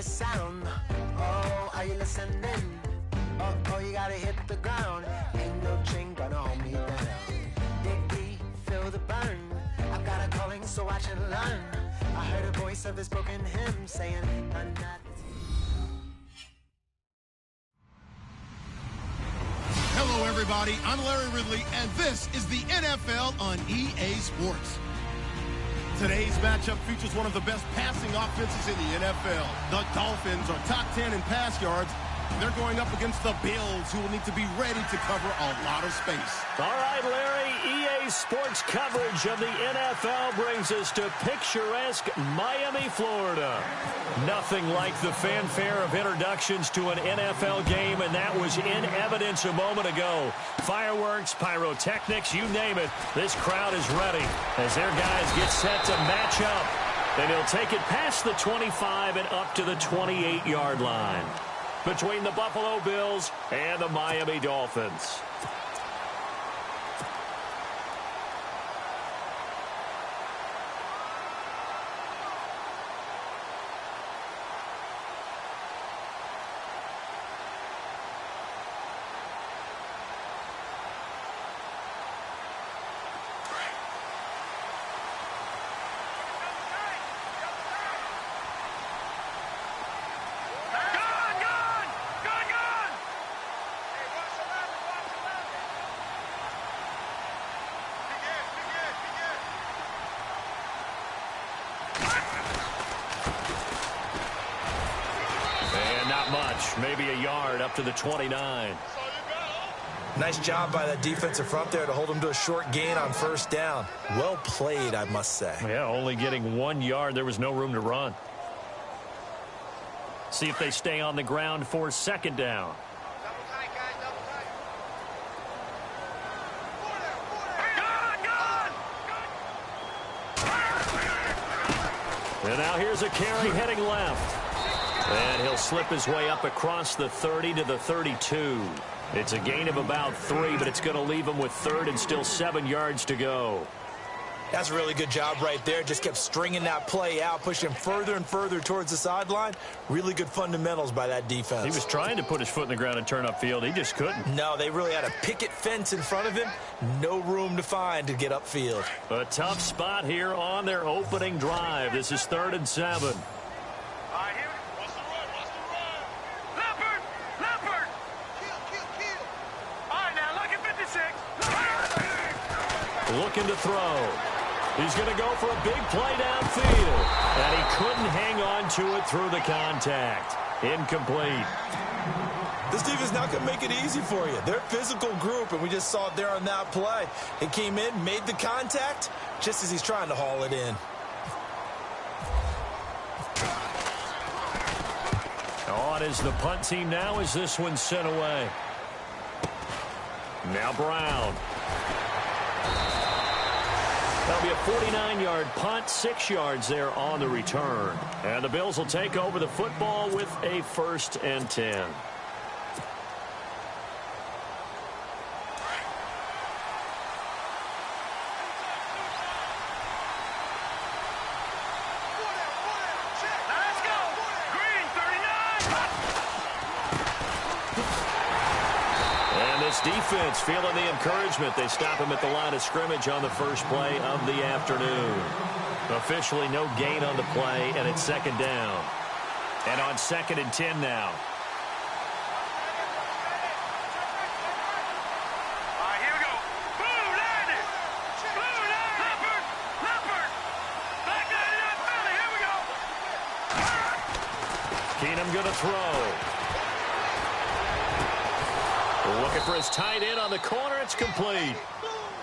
sound. Oh, are you listening? Oh, you gotta hit the ground. Ain't no chain gonna hold me down. Dig deep, feel the burn. I've got a calling, so watch and learn. I heard a voice of this broken hymn saying, I'm not. Hello, everybody. I'm Larry Ridley, and this is the NFL on EA Sports. Today's matchup features one of the best passing offenses in the NFL. The Dolphins are top 10 in pass yards. They're going up against the Bills, who will need to be ready to cover a lot of space. All right, Larry, EA Sports coverage of the NFL brings us to picturesque Miami, Florida. Nothing like the fanfare of introductions to an NFL game, and that was in evidence a moment ago. Fireworks, pyrotechnics, you name it. This crowd is ready as their guys get set to match up. And he'll take it past the 25 and up to the 28-yard line between the Buffalo Bills and the Miami Dolphins. Maybe a yard up to the 29. Nice job by that defensive front there to hold them to a short gain on first down. Well played, I must say. Yeah, only getting 1 yard. There was no room to run. See if they stay on the ground for second down. And now here's a carry heading left. And he'll slip his way up across the 30 to the 32. It's a gain of about 3, but it's going to leave him with third and still 7 yards to go. That's a really good job right there. Just kept stringing that play out, pushing him further and further towards the sideline. Really good fundamentals by that defense. He was trying to put his foot in the ground and turn upfield. He just couldn't. No, they really had a picket fence in front of him. No room to find to get upfield. A tough spot here on their opening drive. This is 3rd and 7. Looking to throw. He's going to go for a big play downfield. And he couldn't hang on to it through the contact. Incomplete. This defense is not going to make it easy for you. They're a physical group, and we just saw it there on that play. It came in, made the contact, just as he's trying to haul it in. On is the punt team now as this one's sent away. Now Brown. That'll be a 49-yard punt, 6 yards there on the return. And the Bills will take over the football with a 1st and 10. Defense feeling the encouragement. They stop him at the line of scrimmage on the first play of the afternoon. Officially no gain on the play, and it's 2nd down. And on 2nd and 10 now. All right, here we go. Boom, landed. Boom, Leopard. Leopard. Back landed up, Philly. Here we go. Keenum going to throw. Looking for his tight end on the corner. It's complete.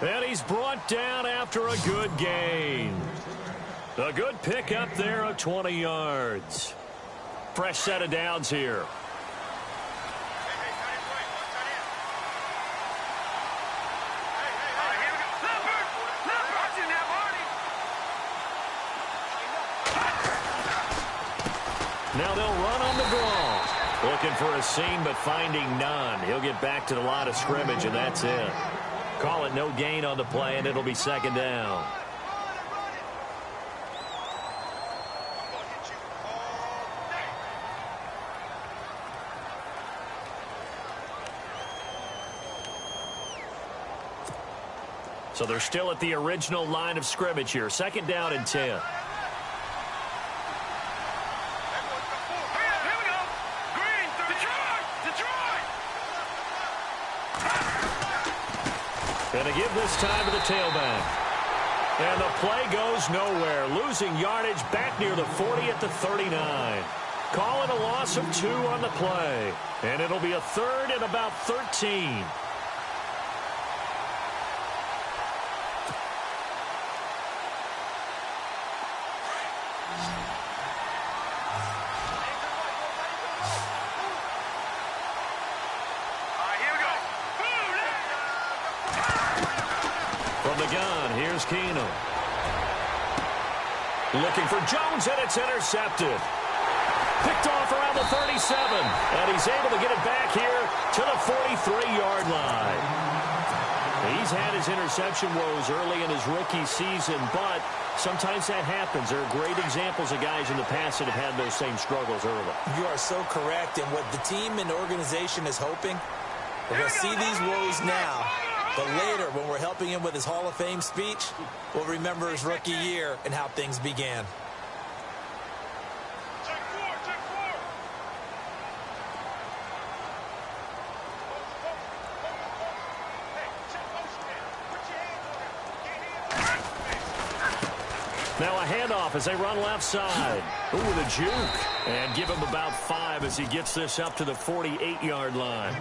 And he's brought down after a good gain. A good pickup there of 20 yards. Fresh set of downs here. Now they'll run on the draw. Looking for a seam, but finding none. He'll get back to the line of scrimmage, and that's it. Call it no gain on the play, and it'll be 2nd down. So they're still at the original line of scrimmage here. 2nd down and 10. Here we go. Green, Detroit. Going to give this time to the tailback. And the play goes nowhere. Losing yardage back near the 40 at the 39. Calling a loss of 2 on the play. And it'll be a 3rd and about 13. From the gun, here's Keenum. Looking for Jones, and it's intercepted. Picked off around the 37, and he's able to get it back here to the 43-yard line. He's had his interception woes early in his rookie season, but sometimes that happens. There are great examples of guys in the past that have had those same struggles early. You are so correct, and what the team and organization is hoping, we're going to see these woes now. But later, when we're helping him with his Hall of Fame speech, we'll remember his rookie year and how things began. Now a handoff as they run left side. Ooh, the juke. And give him about 5 as he gets this up to the 48-yard line.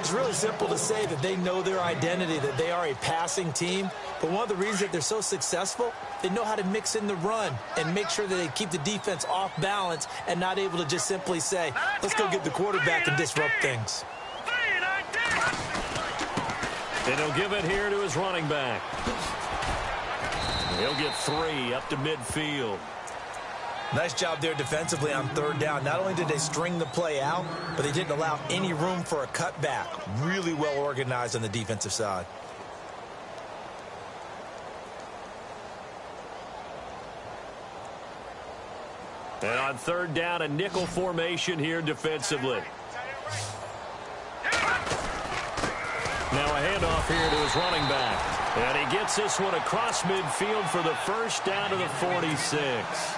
It's really simple to say that they know their identity, that they are a passing team. But one of the reasons that they're so successful, they know how to mix in the run and make sure that they keep the defense off balance and not able to just simply say, let's go get the quarterback and disrupt things. And he'll give it here to his running back. He'll get 3 up to midfield. Nice job there defensively on 3rd down. Not only did they string the play out, but they didn't allow any room for a cutback. Really well organized on the defensive side. And on 3rd down, a nickel formation here defensively. Now a handoff here to his running back. And he gets this one across midfield for the 1st down to the 46.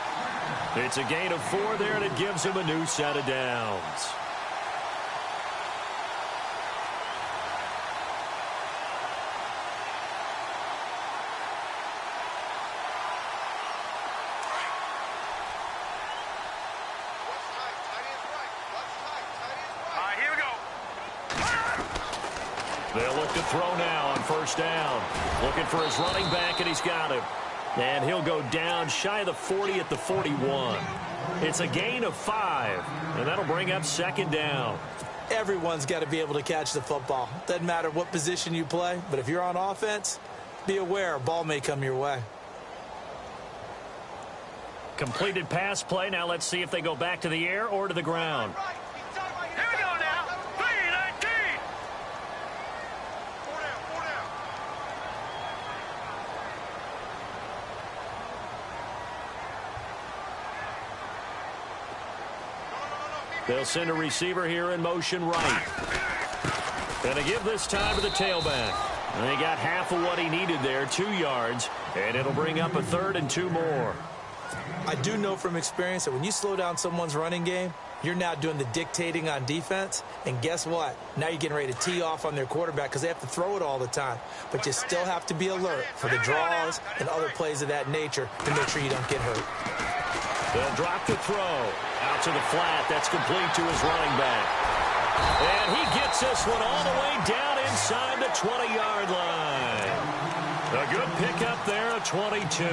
It's a gain of 4 there, and it gives him a new set of downs. Here we go. They'll look to throw now on 1st down. Looking for his running back, and he's got him. And he'll go down shy of the 40 at the 41. It's a gain of 5, and that'll bring up 2nd down. Everyone's got to be able to catch the football. Doesn't matter what position you play, but if you're on offense, be aware a ball may come your way. Completed pass play. Now let's see if they go back to the air or to the ground. Here we go now. 3-19. 4 down. They'll send a receiver here in motion right. Gonna give this time to the tailback. And he got half of what he needed there, 2 yards, and it'll bring up a 3rd and 2 more. I do know from experience that when you slow down someone's running game, you're now doing the dictating on defense. And guess what? Now you're getting ready to tee off on their quarterback because they have to throw it all the time. But you still have to be alert for the draws and other plays of that nature to make sure you don't get hurt. They'll drop the throw. Out to the flat. That's complete to his running back. And he gets this one all the way down inside the 20-yard line. A good pickup there, a 22.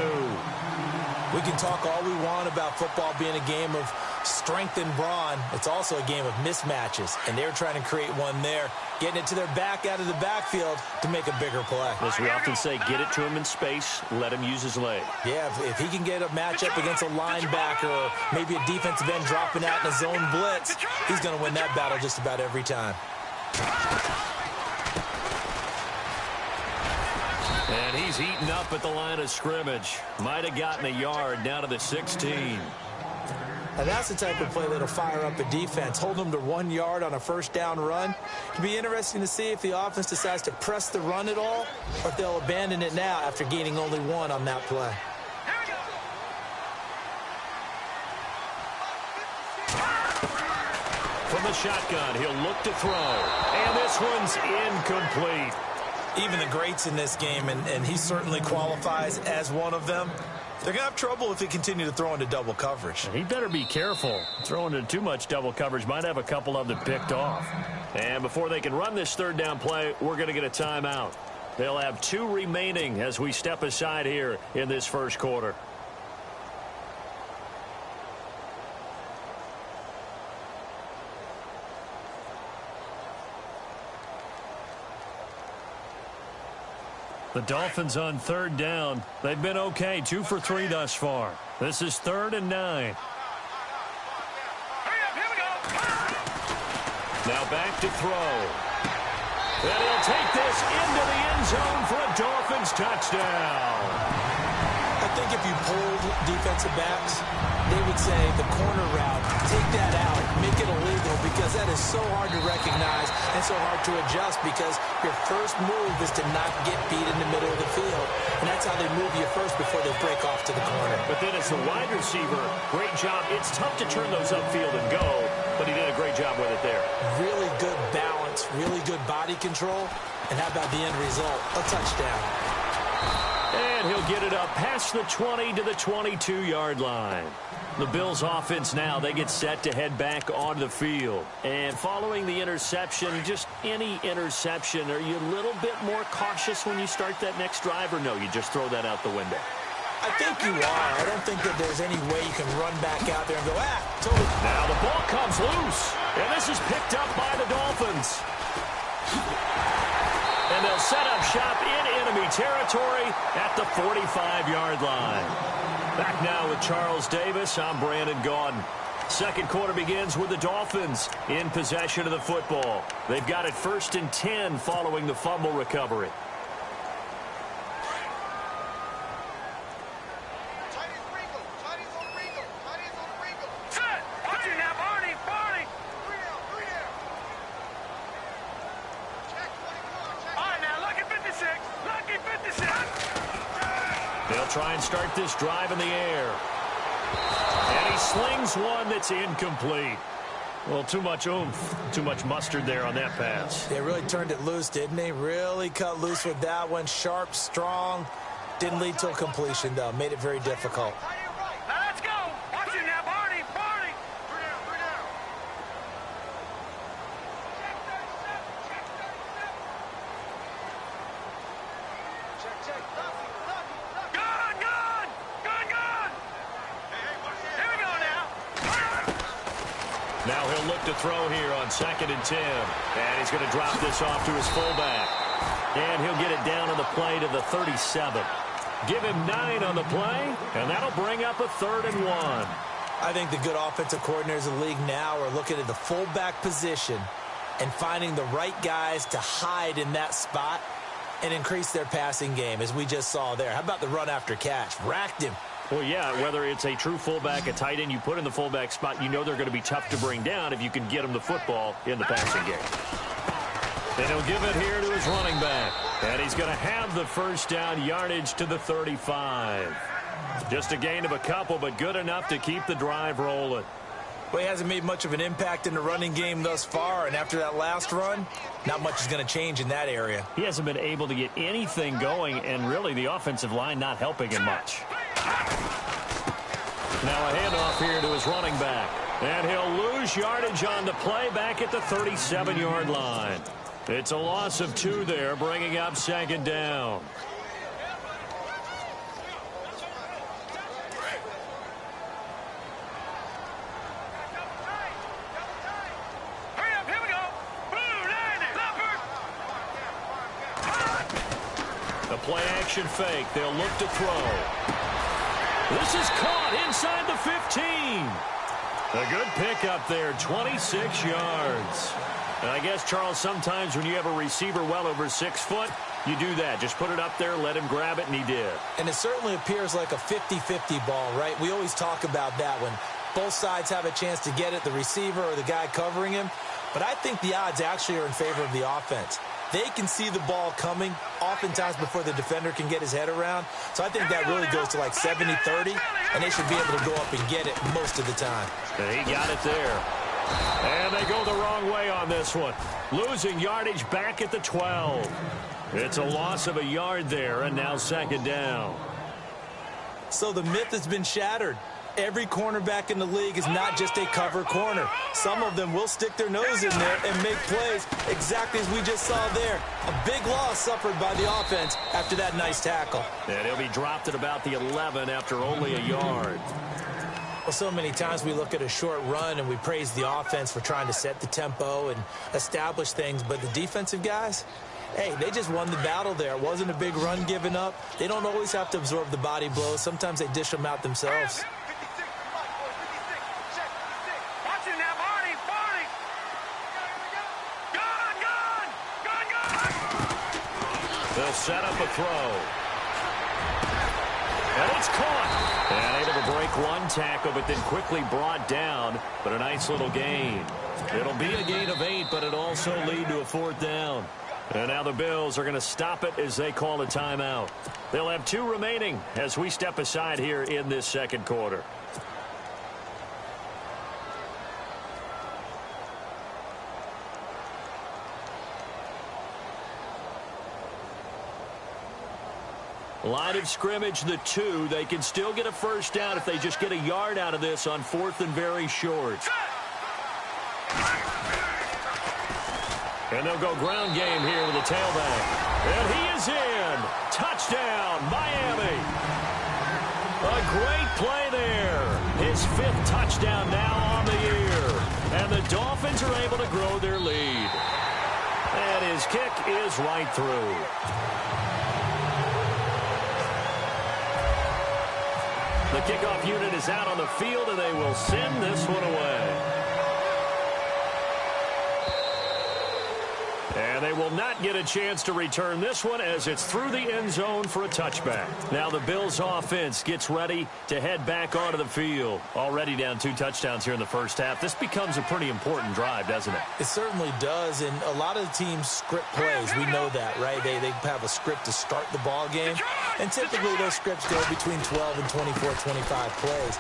We can talk all we want about football being a game of strength and brawn. It's also a game of mismatches, and they're trying to create one there, getting it to their back out of the backfield to make a bigger play. As we often say, get it to him in space, let him use his leg. Yeah, if he can get a matchup against a linebacker or maybe a defensive end dropping out in a zone blitz, he's going to win that battle just about every time. And he's eaten up at the line of scrimmage. Might have gotten a yard down to the 16. And that's the type of play that'll fire up a defense. Hold them to 1 yard on a first down run. It'll be interesting to see if the offense decides to press the run at all or if they'll abandon it now after gaining only 1 on that play. From the shotgun, he'll look to throw. And this one's incomplete. Even the greats in this game, and he certainly qualifies as one of them, they're going to have trouble if they continue to throw into double coverage. He better be careful. Throwing into too much double coverage might have a couple of them picked off. And before they can run this third down play, we're going to get a timeout. They'll have 2 remaining as we step aside here in this first quarter. The Dolphins on third down. They've been okay, 2 for 3 thus far. This is 3rd and 9. Hurry up, here we go. Now back to throw. And he'll take this into the end zone for a Dolphins touchdown. I think if you polled defensive backs, they would say the corner route, take that out, make it illegal, because that is so hard to recognize and so hard to adjust, because your first move is to not get beat in the middle of the field. And that's how they move you first before they break off to the corner. But then as the wide receiver, great job. It's tough to turn those upfield and go, but he did a great job with it there. Really good balance, really good body control. And how about the end result? A touchdown. And he'll get it up past the 20 to the 22-yard line. The Bills offense now, they get set to head back onto the field. And following the interception, just any interception, are you a little bit more cautious when you start that next drive, or no, you just throw that out the window? I think you are. I don't think that there's any way you can run back out there and go, totally. Now the ball comes loose, and this is picked up by the Dolphins. And they'll set up shop in enemy territory at the 45-yard line. Back now with Charles Davis, I'm Brandon Gaudin. Second quarter begins with the Dolphins in possession of the football. They've got it 1st and 10 following the fumble recovery. They'll try and start this drive in the air. And he slings one that's incomplete. Well, too much oomph, too much mustard there on that pass. They really turned it loose, didn't they? Really cut loose with that one. Sharp, strong. Didn't lead to a completion, though. Made it very difficult. Now let's go. Watch it now, Barney. Barney. Now he'll look to throw here on 2nd and 10. And he's going to drop this off to his fullback. And he'll get it down on the play to the 37. Give him 9 on the play, and that'll bring up a 3rd and 1. I think the good offensive coordinators in the league now are looking at the fullback position and finding the right guys to hide in that spot and increase their passing game, as we just saw there. How about the run after catch? Racked him. Well, yeah, whether it's a true fullback, a tight end you put in the fullback spot, you know they're going to be tough to bring down if you can get them the football in the passing game. And he'll give it here to his running back. And he's going to have the first down yardage to the 35. Just a gain of a couple, but good enough to keep the drive rolling. Well, he hasn't made much of an impact in the running game thus far, and after that last run, not much is going to change in that area. He hasn't been able to get anything going, and really the offensive line not helping him much. Now a handoff here to his running back. And he'll lose yardage on the play back at the 37-yard line. It's a loss of 2 there, bringing up 2nd down. Hurry up, here we go. Boom, A play action fake. They'll look to throw. This is caught inside the 15. A good pickup there, 26 yards. And I guess, Charles, sometimes when you have a receiver well over 6 foot, you do that. Just put it up there, let him grab it, and he did. And it certainly appears like a 50-50 ball, right? We always talk about that when Both sides have a chance to get it, the receiver or the guy covering him. But I think the odds actually are in favor of the offense. They can see the ball coming oftentimes before the defender can get his head around. So I think that really goes to like 70-30, and they should be able to go up and get it most of the time. He got it there. And they go the wrong way on this one. Losing yardage back at the 12. It's a loss of a yard there, and now second down. So the myth has been shattered. Every cornerback in the league is not just a cover corner. Some of them will stick their nose in there and make plays exactly as we just saw there. A big loss suffered by the offense after that nice tackle. And he'll be dropped at about the 11 after only a yard. Well, so many times we look at a short run and we praise the offense for trying to set the tempo and establish things, but the defensive guys, hey, they just won the battle there. It wasn't a big run given up. They don't always have to absorb the body blows. Sometimes they dish them out themselves. They'll set up a throw. And it's caught. And able to break one tackle, but then quickly brought down. But a nice little gain. It'll be a gain of 8, but it'll also lead to a 4th down. And now the Bills are going to stop it as they call a timeout. They'll have 2 remaining as we step aside here in this second quarter. Line of scrimmage, the 2. They can still get a first down if they just get a yard out of this on 4th and very short. And they'll go ground game here with the tailback. And he is in. Touchdown, Miami. A great play there. His 5th touchdown now on the year. And the Dolphins are able to grow their lead. And his kick is right through. The kickoff unit is out on the field, and they will send this one away. And they will not get a chance to return this one as it's through the end zone for a touchback. Now the Bills offense gets ready to head back onto the field. Already down 2 touchdowns here in the first half. This becomes a pretty important drive, doesn't it? It certainly does, and a lot of the teams script plays. We know that, right? They have a script to start the ball game, and typically those scripts go between 12 and 24, 25 plays.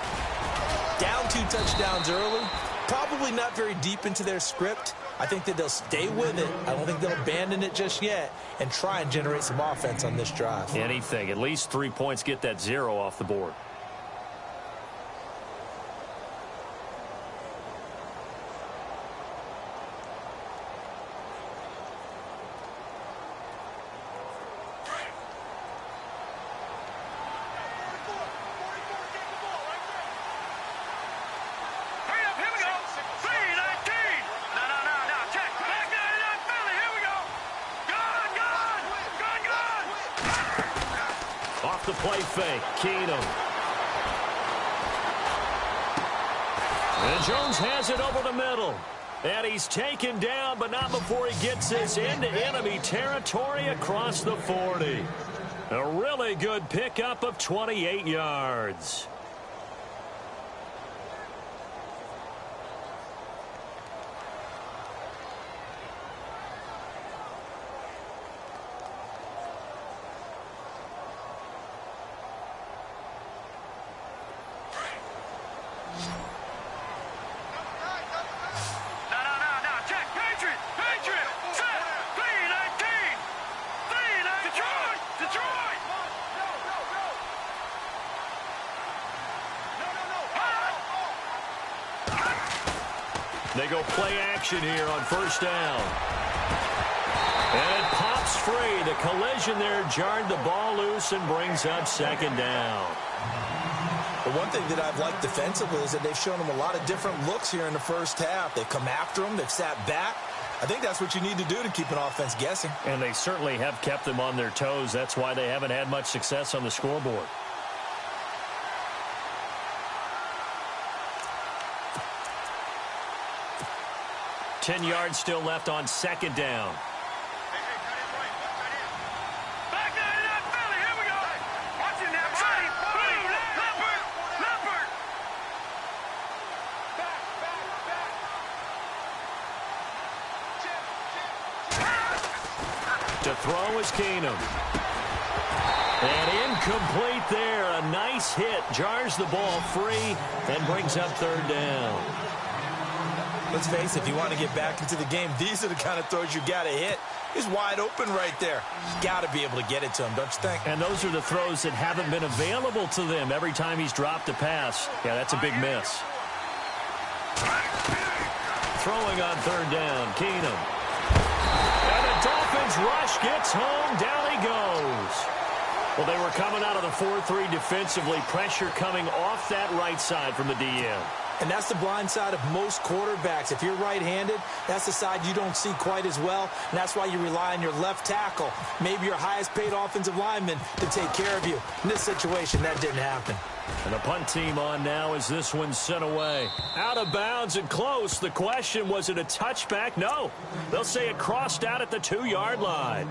Down 2 touchdowns early, probably not very deep into their script. I think that they'll stay with it. I don't think they'll abandon it just yet and try and generate some offense on this drive. Anything. At least 3 points, get that 0 off the board. The play fake, Keenum. And Jones has it over the middle. And he's taken down, but not before he gets this into enemy territory across the 40. A really good pickup of 28 yards. They go play action here on first down. And it pops free. The collision there jarred the ball loose and brings up second down. The one thing that I've liked defensively is that they've shown them a lot of different looks here in the first half. They've come after them. They've sat back. I think that's what you need to do to keep an offense guessing. And they certainly have kept them on their toes. That's why they haven't had much success on the scoreboard. Ten yards still left on second down. To throw is Keenum. And incomplete there. A nice hit. Jars the ball free and brings up third down. Let's face it, if you want to get back into the game, these are the kind of throws you got to hit. He's wide open right there. You got to be able to get it to him, don't you think? And those are the throws that haven't been available to them every time he's dropped a pass. Yeah, that's a big miss. Throwing on third down, Keenum. And the Dolphins rush gets home. Down he goes. Well, they were coming out of the 4-3 defensively. Pressure coming off that right side from the DN. And that's the blind side of most quarterbacks. If you're right-handed, that's the side you don't see quite as well. And that's why you rely on your left tackle, maybe your highest-paid offensive lineman, to take care of you. In this situation, that didn't happen. And the punt team on now as this one's sent away. Out of bounds and close. The question, was it a touchback? No. They'll say it crossed out at the 2-yard line.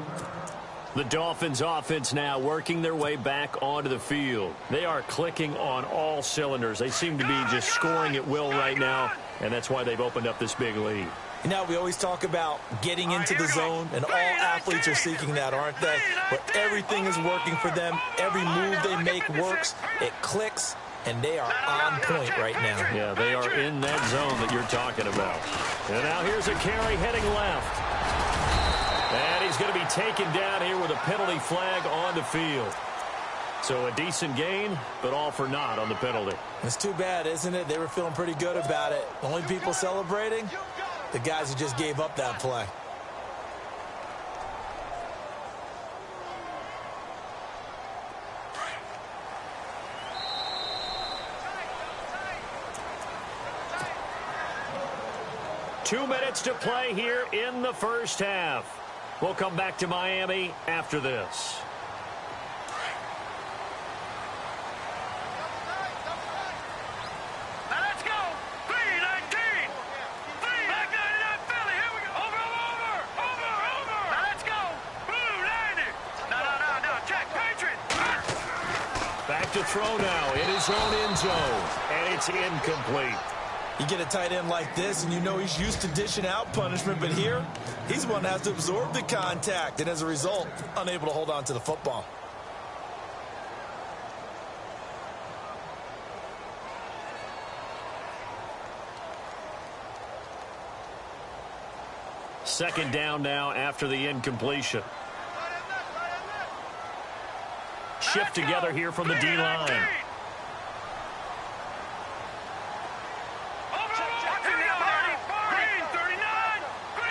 The Dolphins offense now working their way back onto the field. They are clicking on all cylinders. They seem to be just scoring at will right now, and that's why they've opened up this big lead. You know, we always talk about getting into the zone, and all athletes are seeking that, aren't they? But everything is working for them. Every move they make works. It clicks, and they are on point right now. Yeah, they are in that zone that you're talking about. And now here's a carry heading left. And he's going to be taken down here with a penalty flag on the field. So a decent gain, but all for naught on the penalty. It's too bad, isn't it? They were feeling pretty good about it. The only people celebrating, the guys who just gave up that play. Two minutes to play here in the first half. We'll come back to Miami after this. Now let's go. 3-19. Back 99 Philly. Here we go. Over. Now let's go. Blue 90. No. Check. Patriot. Back to throw now in his own end zone. And it's incomplete. You get a tight end like this, and you know he's used to dishing out punishment, but here, he's one that has to absorb the contact, and as a result, unable to hold on to the football. Second down now after the incompletion. Shift together here from the D-line.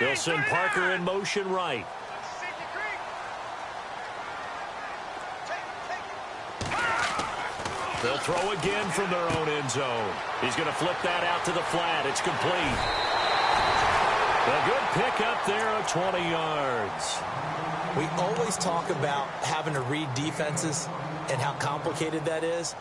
They'll send Parker in motion right. They'll throw again from their own end zone. He's going to flip that out to the flat. It's complete. A good pick up there of 20 yards. We always talk about having to read defenses and how complicated that is.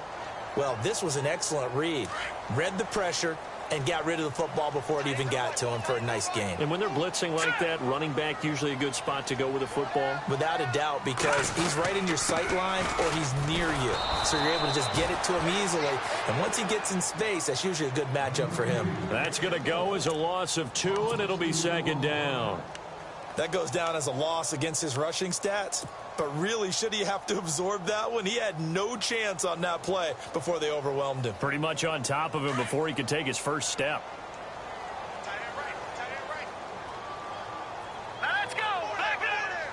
Well, this was an excellent read. Read the pressure and got rid of the football before it even got to him for a nice gain. And when they're blitzing like that, running back usually a good spot to go with the football? Without a doubt, because he's right in your sight line or he's near you. So you're able to just get it to him easily. And once he gets in space, that's usually a good matchup for him. That's going to go as a loss of 2, and it'll be second down. That goes down as a loss against his rushing stats. But really, should he have to absorb that one? He had no chance on that play before they overwhelmed him. Pretty much on top of him before he could take his first step. Now let's go. Back there.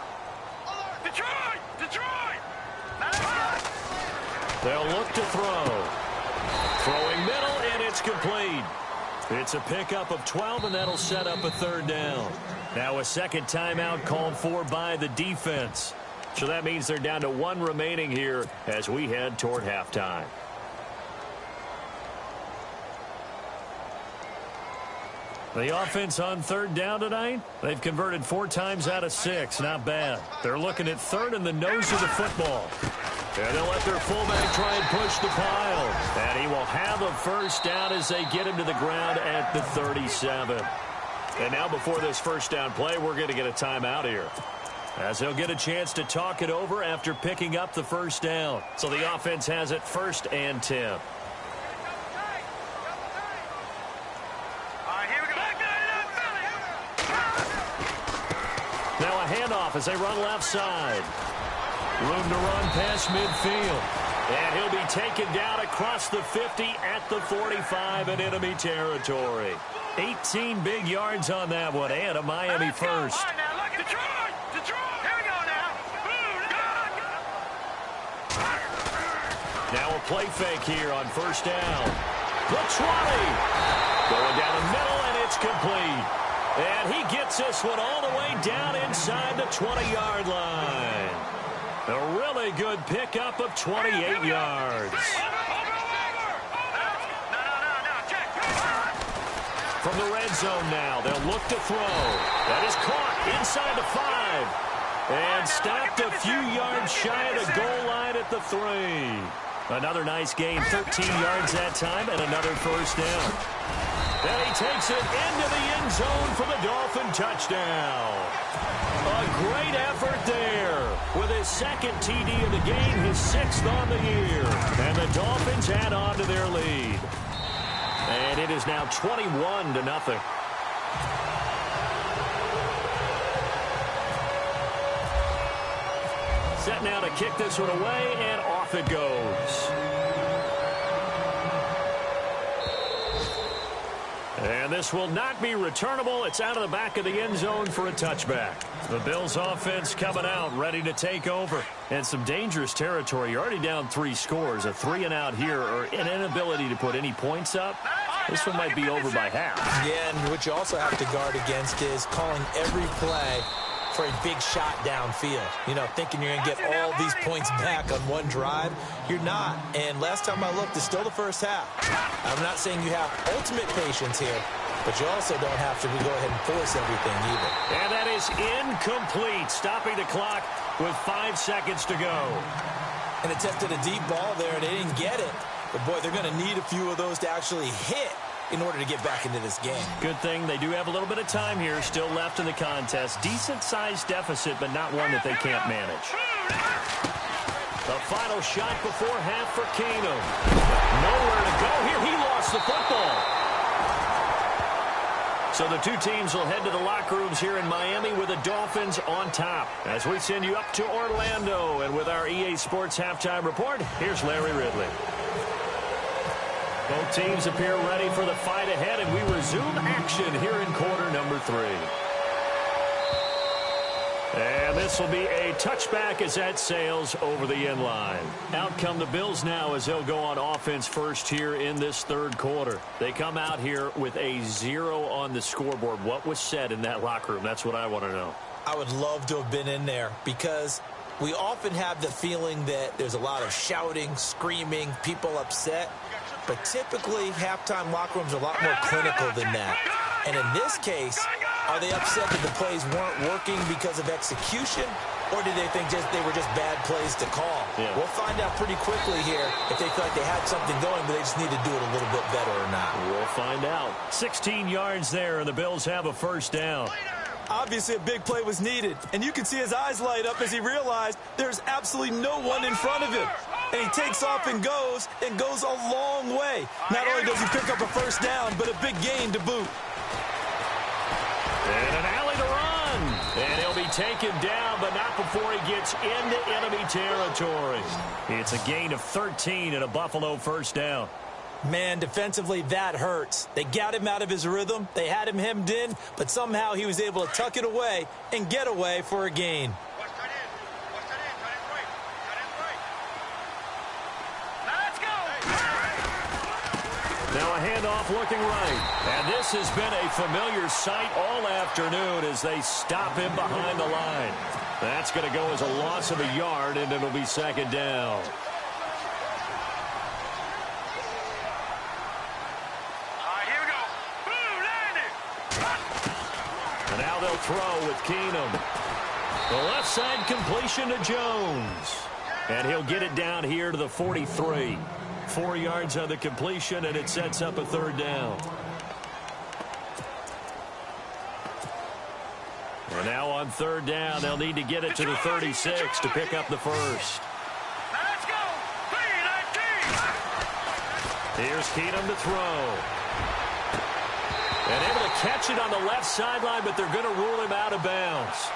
Detroit. They'll look to throw. Throwing middle, and it's complete. It's a pickup of 12, and that'll set up a third down. Now a second timeout called for by the defense. So that means they're down to 1 remaining here as we head toward halftime. The offense on third down tonight, they've converted 4 times out of 6. Not bad. They're looking at third in the nose of the football. And they'll let their fullback try and push the pile. And he will have a first down as they get him to the ground at the 37. And now before this first down play, we're going to get a timeout here, as they'll get a chance to talk it over after picking up the first down. So the offense has it 1st and 10. All right, here we go. Back Now a handoff as they run left side. Room to run past midfield. And he'll be taken down across the 50 at the 45 in enemy territory. 18 big yards on that one, and a Miami first. All right, now look at Detroit. Here we go now. Now a play fake here on first down. The 20. Going down the middle, and it's complete. And he gets this one all the way down inside the 20-yard line. A really good pickup of 28 yards. From the red zone now, they'll look to throw. That is caught inside the 5. And stopped a few yards shy of the goal line at the 3. Another nice gain, 13 yards that time, and another first down. And he takes it into the end zone for the Dolphin touchdown. A great effort there with his second TD of the game, his 6th on the year. And the Dolphins add on to their lead. And it is now 21-0. Set now to kick this one away, and off it goes. And this will not be returnable. It's out of the back of the end zone for a touchback. The Bills offense coming out, ready to take over. And some dangerous territory. You're already down 3 scores. A 3-and-out here, or an inability to put any points up. This one might be over by half. Yeah, and what you also have to guard against is calling every play for a big shot downfield. You know, thinking you're going to get all these points back on one drive. You're not. And last time I looked, it's still the first half. I'm not saying you have ultimate patience here, but you also don't have to go ahead and force everything either. And that is incomplete, stopping the clock with 5 seconds to go. And attempted a deep ball there, and they didn't get it. But, boy, they're going to need a few of those to actually hit in order to get back into this game. Good thing they do have a little bit of time here still left in the contest. Decent-sized deficit, but not one that they can't manage. The final shot before half for Keenum. Nowhere to go here. He lost the football. So the two teams will head to the locker rooms here in Miami with the Dolphins on top. As we send you up to Orlando, and with our EA Sports Halftime Report, here's Larry Ridley. Both teams appear ready for the fight ahead, and we resume action here in quarter number 3. And this will be a touchback as that sails over the end line. Out come the Bills now as they'll go on offense first here in this third quarter. They come out here with a 0 on the scoreboard. What was said in that locker room? That's what I want to know. I would love to have been in there because we often have the feeling that there's a lot of shouting, screaming, people upset. But typically, halftime locker rooms are a lot more clinical than that. And in this case, are they upset that the plays weren't working because of execution? Or do they think they were just bad plays to call? Yeah. We'll find out pretty quickly here if they feel like they had something going, but they just need to do it a little bit better or not. We'll find out. 16 yards there, and the Bills have a first down. Obviously, a big play was needed, and you can see his eyes light up as he realized there's absolutely no one in front of him. And he takes off and goes a long way. Not only does he pick up a first down, but a big gain to boot. And an alley to run. And he'll be taken down, but not before he gets into enemy territory. It's a gain of 13 and a Buffalo first down. Man, defensively, that hurts. They got him out of his rhythm. They had him hemmed in, but somehow he was able to tuck it away and get away for a gain. Now a handoff looking right. And this has been a familiar sight all afternoon as they stop him behind the line. That's going to go as a loss of a yard, and it'll be second down. And now they'll throw with Keenum. The left side completion to Jones. And he'll get it down here to the 43. 4 yards on the completion, and it sets up a third down. And now on third down, they'll need to get it to the 36 to pick up the first. Let's go. Here's Keenum to throw. And able to catch it on the left sideline, but they're going to rule him out of bounds.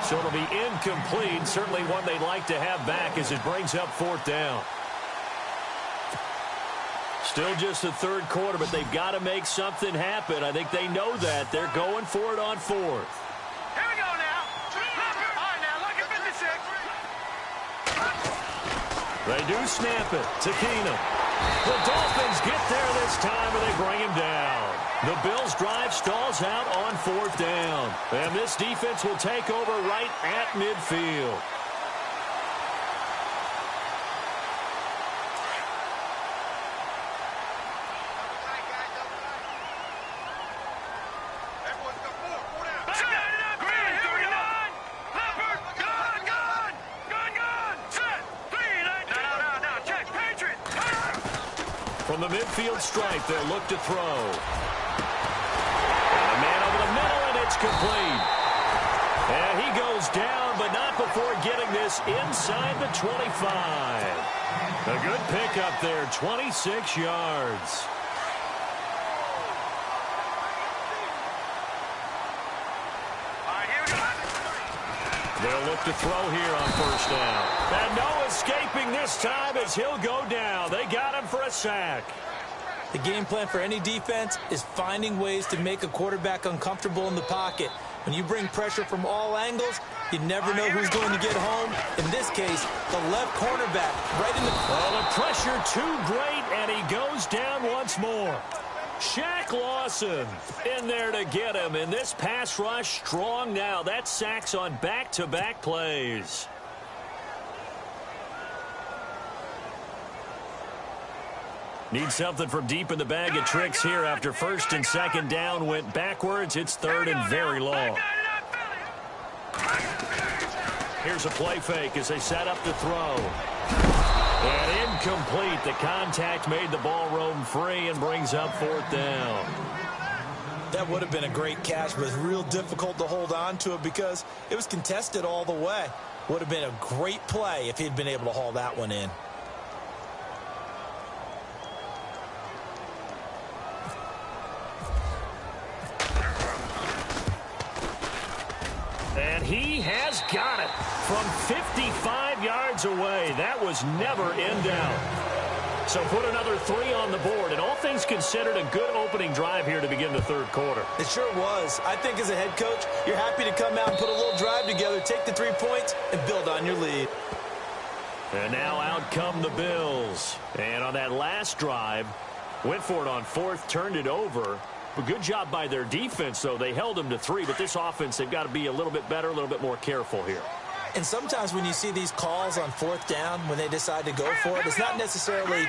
So it'll be incomplete. Certainly one they'd like to have back as it brings up 4th down. Still just the third quarter, but they've got to make something happen. I think they know that. They're going for it on 4th. Here we go now. All right, now, look at 56. They do snap it to Keenum. The Dolphins get there this time, and they bring him down. The Bills' drive stalls out on 4th down. And this defense will take over right at midfield. From the midfield stripe, they'll look to throw. And a man over the middle, and it's complete. And he goes down, but not before getting this inside the 25. A good pickup there, 26 yards. They'll look to throw here on 1st down. And no escaping this time as he'll go down. They got him for a sack. The game plan for any defense is finding ways to make a quarterback uncomfortable in the pocket. When you bring pressure from all angles, you never know who's going to get home. In this case, the left cornerback right in the... Well, the pressure too great, and he goes down once more. Shaq Lawson in there to get him, and this pass rush strong now. That's sacks on back-to-back plays. Need something from deep in the bag of tricks here after 1st and 2nd down went backwards. It's 3rd and very long. Here's a play fake as they set up to throw. And incomplete. The contact made the ball roam free and brings up 4th down. That would have been a great catch, but it's real difficult to hold on to it because it was contested all the way. Would have been a great play if he'd been able to haul that one in. And he has got it from 55 yards away. That was never in doubt. So put another 3 on the board. And all things considered, a good opening drive here to begin the 3rd quarter. It sure was. I think as a head coach, you're happy to come out and put a little drive together, take the 3 points, and build on your lead. And now out come the Bills. And on that last drive, went for it on 4th, turned it over. But good job by their defense, though. They held them to 3, but this offense, they've got to be a little bit better, a little bit more careful here. And sometimes when you see these calls on 4th down, when they decide to go for it, it's not necessarily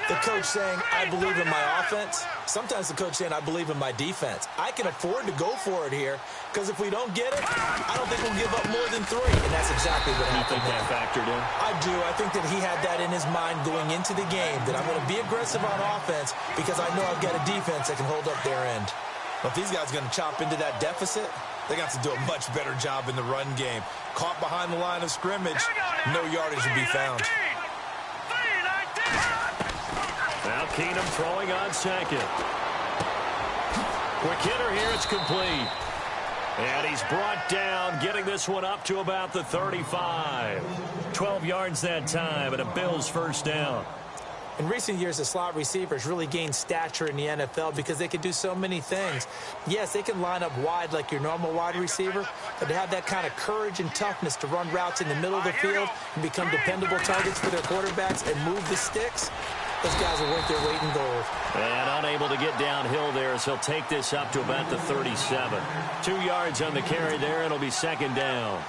the coach saying, I believe in my offense. Sometimes the coach saying, I believe in my defense. I can afford to go for it here, because if we don't get it, I don't think we'll give up more than 3. And that's exactly what happened. You think that factored in? I do. I think that he had that in his mind going into the game, that I'm going to be aggressive on offense because I know I've got a defense that can hold up their end. But if these guys are going to chop into that deficit, they got to do a much better job in the run game. Caught behind the line of scrimmage, no yardage to be found. Now Keenum throwing on 2nd. Quick hitter here, it's complete. And he's brought down, getting this one up to about the 35. 12 yards that time, and a Bills 1st down. In recent years, the slot receivers really gained stature in the NFL because they can do so many things. Yes, they can line up wide like your normal wide receiver, but to have that kind of courage and toughness to run routes in the middle of the field and become dependable targets for their quarterbacks and move the sticks, those guys are worth their weight in gold. And unable to get downhill there as he'll take this up to about the 37. 2 yards on the carry there. It'll be 2nd down.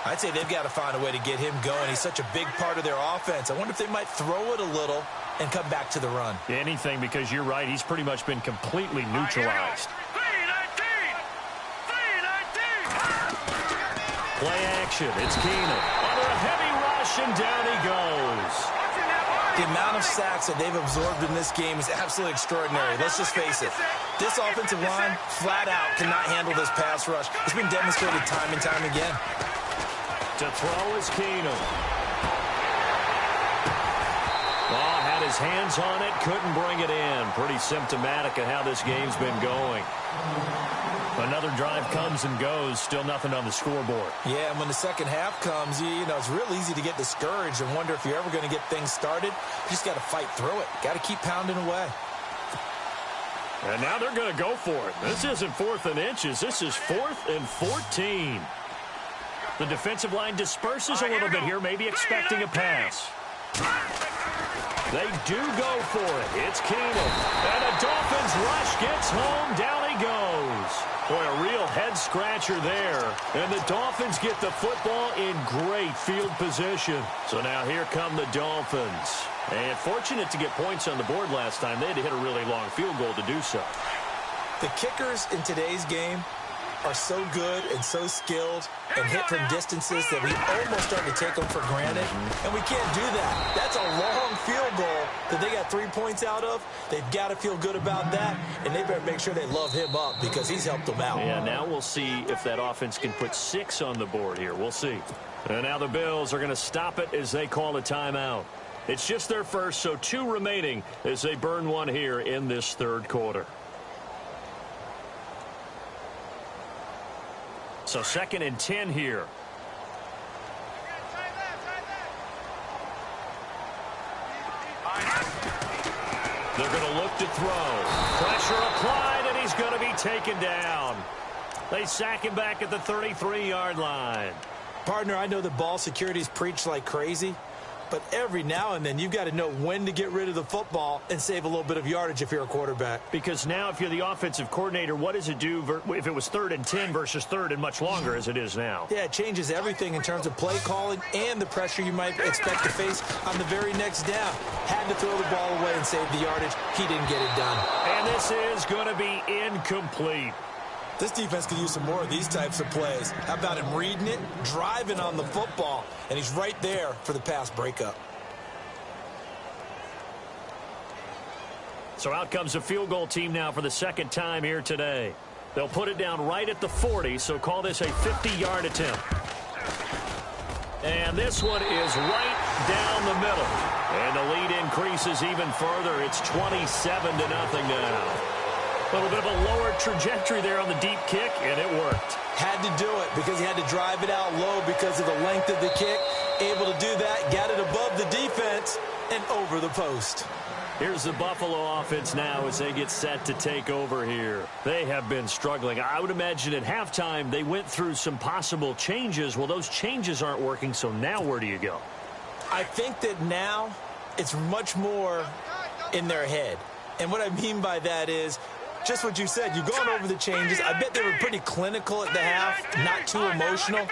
I'd say they've got to find a way to get him going. He's such a big part of their offense. I wonder if they might throw it a little and come back to the run. Anything, because you're right. He's pretty much been completely neutralized. Play action. It's Keenum. Under a heavy rush, and down he goes. The amount of sacks that they've absorbed in this game is absolutely extraordinary. Let's just face it. This offensive line, flat out, cannot handle this pass rush. It's been demonstrated time and time again. To throw is Keenum. Oh, had his hands on it, couldn't bring it in. Pretty symptomatic of how this game's been going. Another drive comes and goes, still nothing on the scoreboard. Yeah, and when the second half comes, you know, it's real easy to get discouraged and wonder if you're ever going to get things started. You just got to fight through it. Got to keep pounding away. And now they're going to go for it. This isn't 4th and inches. This is 4th and 14. The defensive line disperses a little bit here, maybe expecting a pass. They do go for it. It's Keenum. And a Dolphins rush gets home. Down he goes. Boy, a real head-scratcher there. And the Dolphins get the football in great field position. So now here come the Dolphins. And fortunate to get points on the board last time. They had to hit a really long field goal to do so. The kickers in today's game are so good and so skilled and hit from distances that we almost start to take them for granted. And we can't do that. That's a long field goal that they got 3 points out of. They've got to feel good about that, and they better make sure they love him up because he's helped them out. Yeah, now we'll see if that offense can put 6 on the board here. We'll see. And now the Bills are going to stop it as they call a timeout. It's just their first, so 2 remaining as they burn one here in this third quarter. So 2nd and 10 here. They're going to look to throw. Pressure applied, and he's going to be taken down. They sack him back at the 33-yard line. Partner, I know the ball security's preached like crazy, but every now and then you've got to know when to get rid of the football and save a little bit of yardage if you're a quarterback. Because now if you're the offensive coordinator, what does it do if it was 3rd and 10 versus 3rd and much longer as it is now? Yeah, it changes everything in terms of play calling and the pressure you might expect to face on the very next down. Had to throw the ball away and save the yardage. He didn't get it done. And this is going to be incomplete. This defense could use some more of these types of plays. How about him reading it, driving on the football, and he's right there for the pass breakup. So out comes the field goal team now for the 2nd time here today. They'll put it down right at the 40, so call this a 50-yard attempt. And this one is right down the middle. And the lead increases even further. It's 27-0 now. A little bit of a lower trajectory there on the deep kick, and it worked. Had to do it because he had to drive it out low because of the length of the kick. Able to do that, got it above the defense and over the post. Here's the Buffalo offense now as they get set to take over here. They have been struggling. I would imagine at halftime they went through some possible changes. Well, those changes aren't working, so now where do you go? I think that now it's much more in their head. And what I mean by that is just what you said. You've gone over the changes. I bet they were pretty clinical at the half, not too emotional.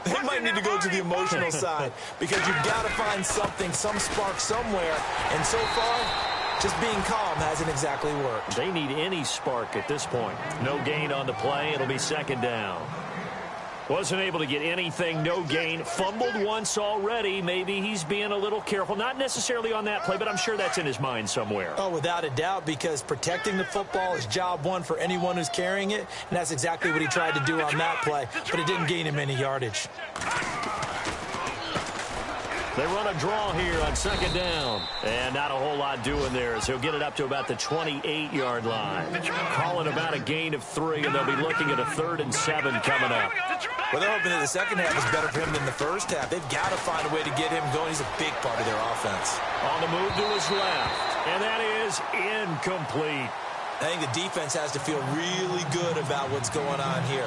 They might need to go to the emotional side because you've got to find something, some spark somewhere. And so far, just being calm hasn't exactly worked. They need any spark at this point. No gain on the play. It'll be 2nd down. Wasn't able to get anything, no gain. Fumbled once already. Maybe he's being a little careful. Not necessarily on that play, but I'm sure that's in his mind somewhere. Oh, without a doubt, because protecting the football is job one for anyone who's carrying it, and that's exactly what he tried to do on that play, but it didn't gain him any yardage. They run a draw here on 2nd down. And not a whole lot doing there as he'll get it up to about the 28-yard line. Calling about a gain of 3, and they'll be looking at a 3rd and 7 coming up. Well, they're hoping that the second half is better for him than the first half. They've got to find a way to get him going. He's a big part of their offense. On the move to his left, and that is incomplete. I think the defense has to feel really good about what's going on here.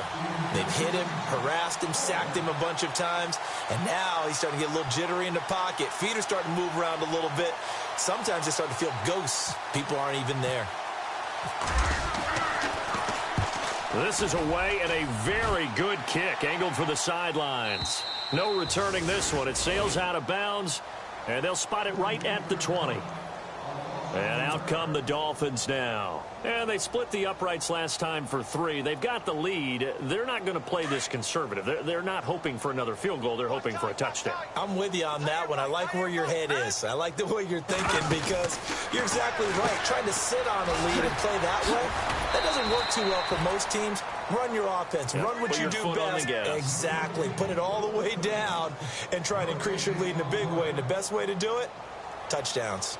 They've hit him, harassed him, sacked him a bunch of times, and now he's starting to get a little jittery in the pocket. Feet are starting to move around a little bit. Sometimes they start to feel ghosts. People aren't even there. This is away and a very good kick, angled for the sidelines. No returning this one. It sails out of bounds, and they'll spot it right at the 20. And out come the Dolphins now. And they split the uprights last time for 3. They've got the lead. They're not going to play this conservative. They're not hoping for another field goal. They're hoping for a touchdown. I'm with you on that one. I like where your head is. I like the way you're thinking because you're exactly right. Trying to sit on a lead and play that way, that doesn't work too well for most teams. Run your offense. Yep. Run what you do best. Exactly. Put it all the way down and try and increase your lead in a big way. And the best way to do it, touchdowns.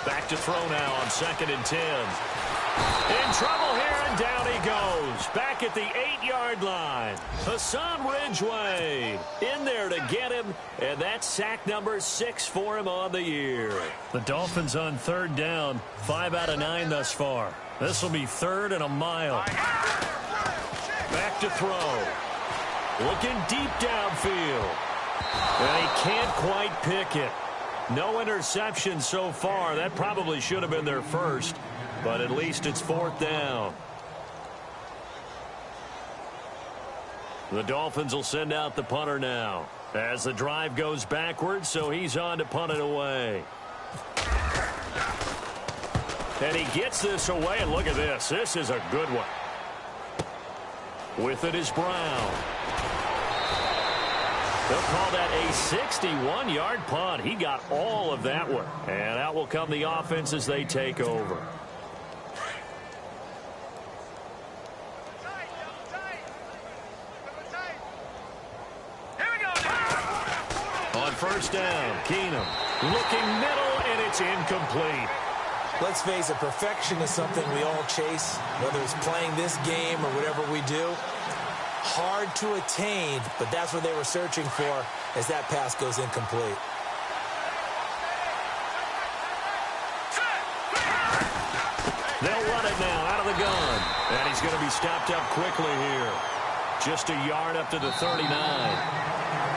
Back to throw now on 2nd and 10. In trouble here, and down he goes. Back at the 8-yard line. Hassan Ridgeway in there to get him, and that's sack number 6 for him on the year. The Dolphins on 3rd down, 5 out of 9 thus far. This will be 3rd and a mile. Back to throw. Looking deep downfield. And he can't quite pick it. No interception so far. That probably should have been their first, but at least it's 4th down. The Dolphins will send out the punter now as the drive goes backwards, so he's on to punt it away. And he gets this away, and look at this. This is a good one. With it is Brown. They'll call that a 61-yard punt. He got all of that one. And out will come the offense as they take over. On 1st down, Keenum looking middle, and it's incomplete. Let's face it, perfection is something we all chase, whether it's playing this game or whatever we do. Hard to attain, but that's what they were searching for as that pass goes incomplete. They'll run it now out of the gun. And he's going to be stopped up quickly here. Just a yard up to the 39.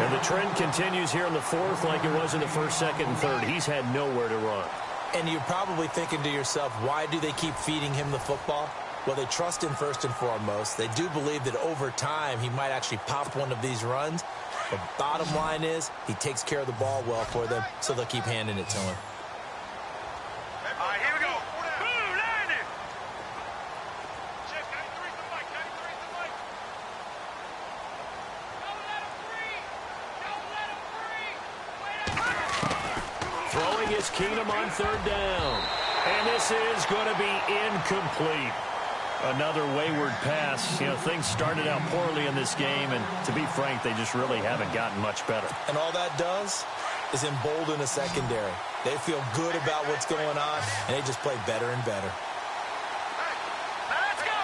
And the trend continues here in the 4th like it was in the 1st, 2nd, and 3rd. He's had nowhere to run. And you're probably thinking to yourself, why do they keep feeding him the football? Well, they trust him first and foremost. They do believe that over time he might actually pop one of these runs. But bottom line is he takes care of the ball well for them, so they'll keep handing it to him. All right, here we go. Boom, landed. Throwing is Keenum on 3rd down. And this is going to be incomplete. Another wayward pass. You know, things started out poorly in this game, and to be frank, they just really haven't gotten much better. And all that does is embolden a secondary. They feel good about what's going on, and they just play better and better. Let's go.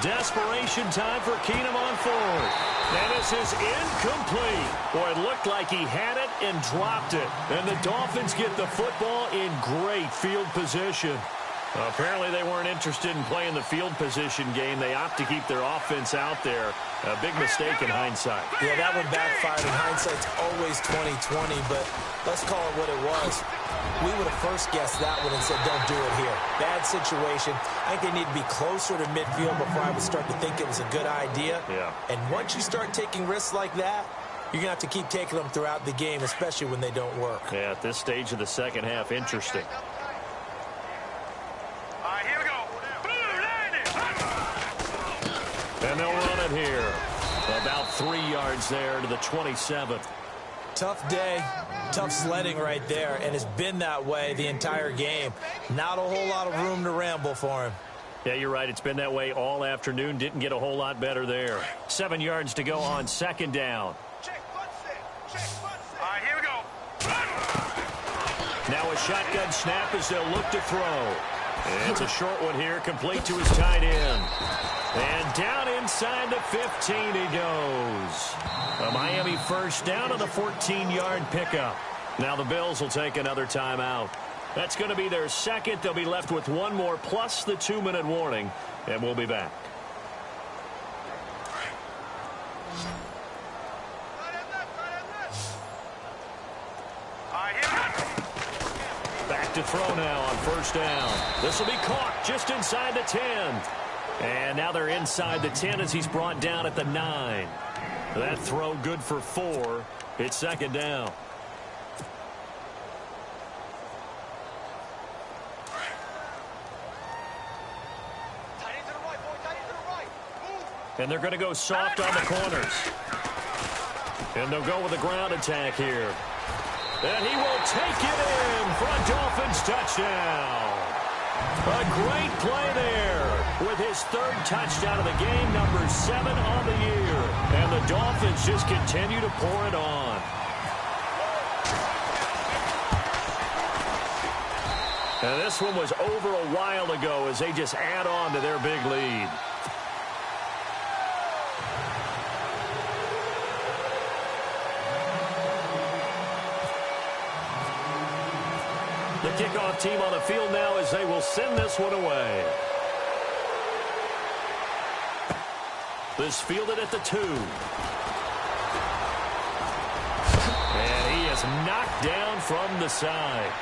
Desperation time for Keenum on 4th. And this is incomplete. Boy, it looked like he had it and dropped it. And the Dolphins get the football in great field position. Apparently they weren't interested in playing the field position game. They opt to keep their offense out there. A big mistake in hindsight. Yeah, that one backfired. And hindsight's always 20/20, but let's call it what it was. We would have first guessed that one and said, don't do it here. Bad situation. I think they need to be closer to midfield before I would start to think it was a good idea. Yeah. And once you start taking risks like that, you're going to have to keep taking them throughout the game, especially when they don't work. Yeah, at this stage of the 2nd half, interesting. And they'll run it here. About 3 yards there to the 27th. Tough day, tough sledding right there, and it's been that way the entire game. Not a whole lot of room to ramble for him. Yeah, you're right. It's been that way all afternoon. Didn't get a whole lot better there. 7 yards to go on 2nd down. All right, here we go. Now a shotgun snap as they'll look to throw. It's a short one here, complete to his tight end. And down inside the 15 he goes. A Miami 1st down on the 14-yard pickup. Now the Bills will take another timeout. That's going to be their 2nd. They'll be left with one more plus the 2-minute warning, and we'll be back. Back to throw now on 1st down. This will be caught just inside the 10. And now they're inside the 10 as he's brought down at the 9. That throw good for 4. It's 2nd down. And they're going to go soft on the corners. And they'll go with a ground attack here. And he will take it in for a Dolphins touchdown. A great play there with his third touchdown of the game, number 7 on the year. And the Dolphins just continue to pour it on. And this one was over a while ago as they just add on to their big lead. The kickoff team on the field now as they will send this one away. This fielded at the 2. And he is knocked down from the side.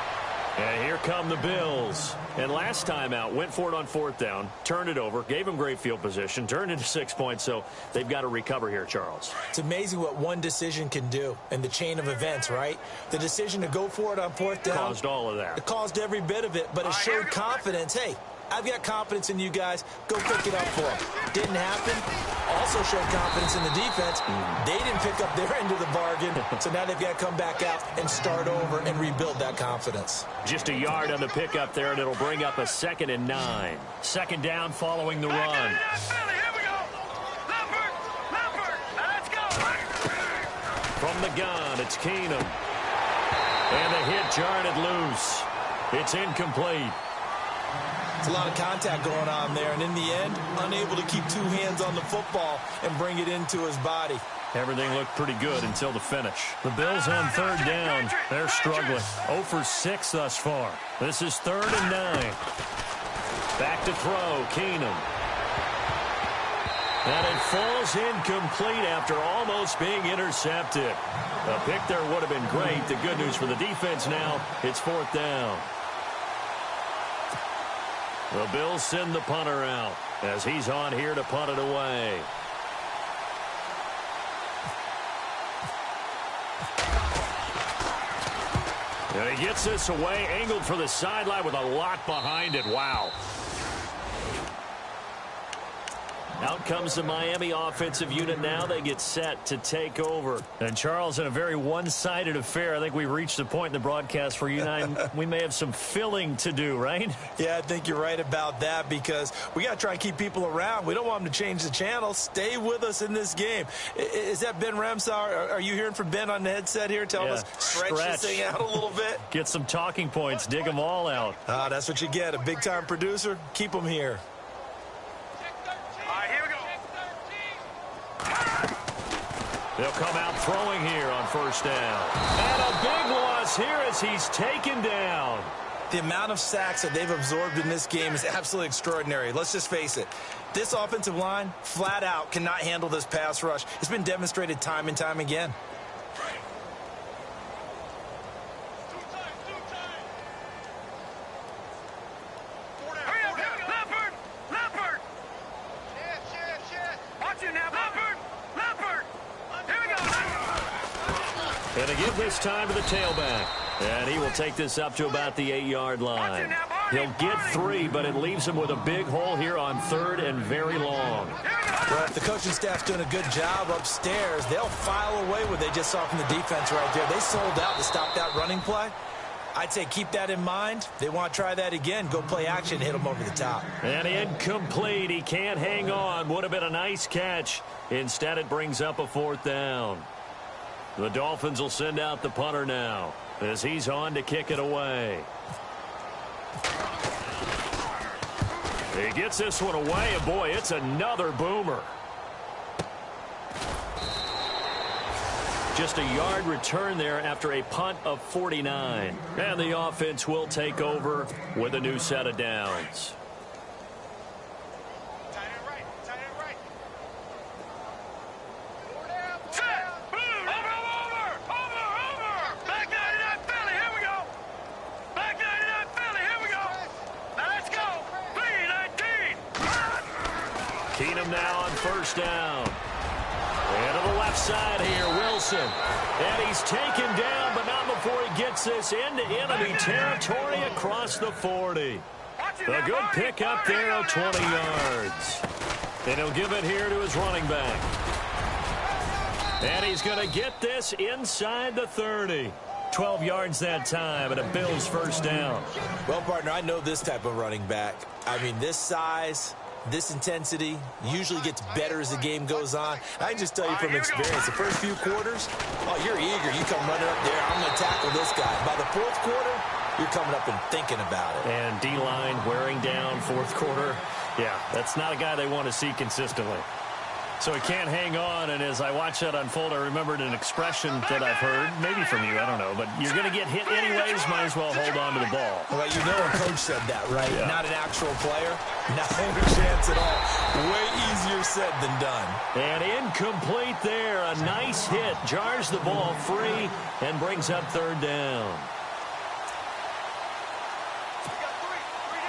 And here come the Bills. And last time out, went for it on 4th down, turned it over, gave them great field position, turned into 6 points, so they've got to recover here, Charles. It's amazing what one decision can do in the chain of events, right? The decision to go for it on 4th down. Caused all of that. It caused every bit of it, but it showed confidence. Hey, I've got confidence in you guys. Go pick it up for them. Didn't happen. Also showed confidence in the defense. They didn't pick up their end of the bargain, so now they've got to come back out and start over and rebuild that confidence. Just a yard on the pickup there, and it'll bring up a 2nd and 9. 2nd down following the run. From the gun, it's Keenum. And the hit jarred it loose. It's incomplete. It's a lot of contact going on there, and in the end, unable to keep 2 hands on the football and bring it into his body. Everything looked pretty good until the finish. The Bills on 3rd down. They're struggling. 0 for 6 thus far. This is 3rd and 9. Back to throw, Keenum. And it falls incomplete after almost being intercepted. A pick there would have been great. The good news for the defense now, it's 4th down. The Bills send the punter out as he's on here to punt it away. And he gets this away, angled for the sideline with a lot behind it. Wow. Out comes the Miami offensive unit now. They get set to take over. And, Charles, in a very one-sided affair, I think we've reached the point in the broadcast where you and I, we may have some filling to do, right? Yeah, I think you're right about that because we got to try and keep people around. We don't want them to change the channel. Stay with us in this game. Is that Ben Remsauer? Are you hearing from Ben on the headset here telling us stretch this thing out a little bit? Get some talking points. Dig them all out. That's what you get. A big-time producer. Keep them here. They'll come out throwing here on 1st down. And a big loss here as he's taken down. The amount of sacks that they've absorbed in this game is absolutely extraordinary. Let's just face it. This offensive line, flat out, cannot handle this pass rush. It's been demonstrated time and time again. And to give this time to the tailback. And he will take this up to about the 8-yard line. He'll get 3, but it leaves him with a big hole here on 3rd and very long. Well, if the coaching staff's doing a good job upstairs, they'll file away what they just saw from the defense right there. They sold out to stop that running play. I'd say keep that in mind. They want to try that again. Go play action, hit them over the top. And incomplete. He can't hang on. Would have been a nice catch. Instead, it brings up a 4th down. The Dolphins will send out the punter now as he's on to kick it away. He gets this one away, and boy, it's another boomer. Just a yard return there after a punt of 49. And the offense will take over with a new set of downs. Keenum now on 1st down. And to the left side here, Wilson. And he's taken down, but not before he gets this into enemy territory across the 40. A good pickup there of 20 yards. And he'll give it here to his running back. And he's going to get this inside the 30. 12 yards that time, and a Bills first down. Well, partner, I know this type of running back. I mean, this size, this intensity usually gets better as the game goes on. I can just tell you from experience, the first few quarters, oh, you're eager. You come running up there, I'm going to tackle this guy. By the fourth quarter, you're coming up and thinking about it. And D-line wearing down fourth quarter. Yeah, that's not a guy they want to see consistently. So he can't hang on, and as I watch that unfold, I remembered an expression that I've heard, maybe from you, I don't know, but you're going to get hit anyways, might as well hold on to the ball. Well, you know a coach said that, right? Yeah. Not an actual player. Not a chance at all. Way easier said than done. And incomplete there. A nice hit. Jars the ball free and brings up third down.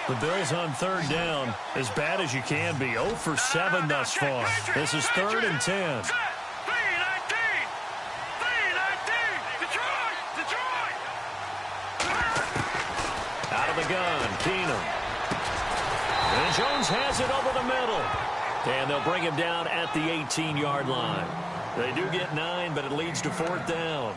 The Bills on third down, as bad as you can be. 0 for 7 thus far. This is 3rd and 10. B-19! Detroit! Out of the gun, Keenum. And Jones has it over the middle. And they'll bring him down at the 18-yard line. They do get 9, but it leads to 4th down.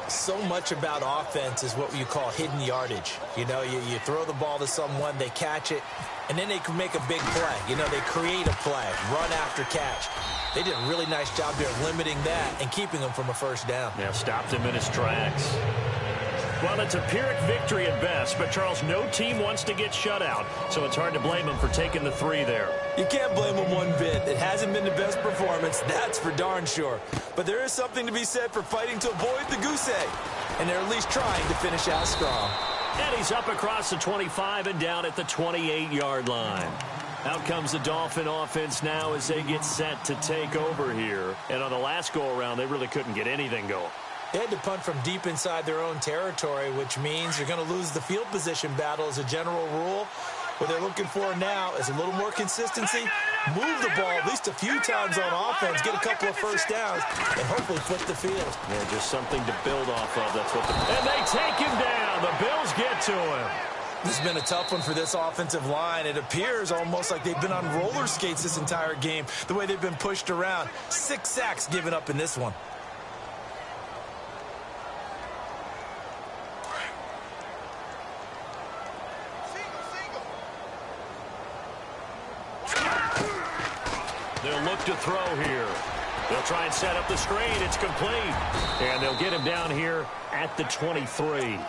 So much about offense is what you call hidden yardage. You know, you throw the ball to someone, they catch it, and then they can make a big play. You know, they create a play, run after catch. They did a really nice job there limiting that and keeping him from a first down. Yeah, stopped him in his tracks. Well, it's a Pyrrhic victory at best, but, Charles, no team wants to get shut out, so it's hard to blame them for taking the 3 there. You can't blame them one bit. It hasn't been the best performance, that's for darn sure. But there is something to be said for fighting to avoid the goose egg, and they're at least trying to finish out strong. And he's up across the 25 and down at the 28-yard line. Out comes the Dolphin offense now as they get set to take over here. And on the last go-around, they really couldn't get anything going. They had to punt from deep inside their own territory, which means you're going to lose the field position battle as a general rule. What they're looking for now is a little more consistency, move the ball at least a few times on offense, get a couple of first downs, and hopefully flip the field. Yeah, just something to build off of. That's what. And they take him down. The Bills get to him. This has been a tough one for this offensive line. It appears almost like they've been on roller skates this entire game, the way they've been pushed around. 6 sacks given up in this one. They'll look to throw here. They'll try and set up the screen. It's complete. And they'll get him down here at the 23.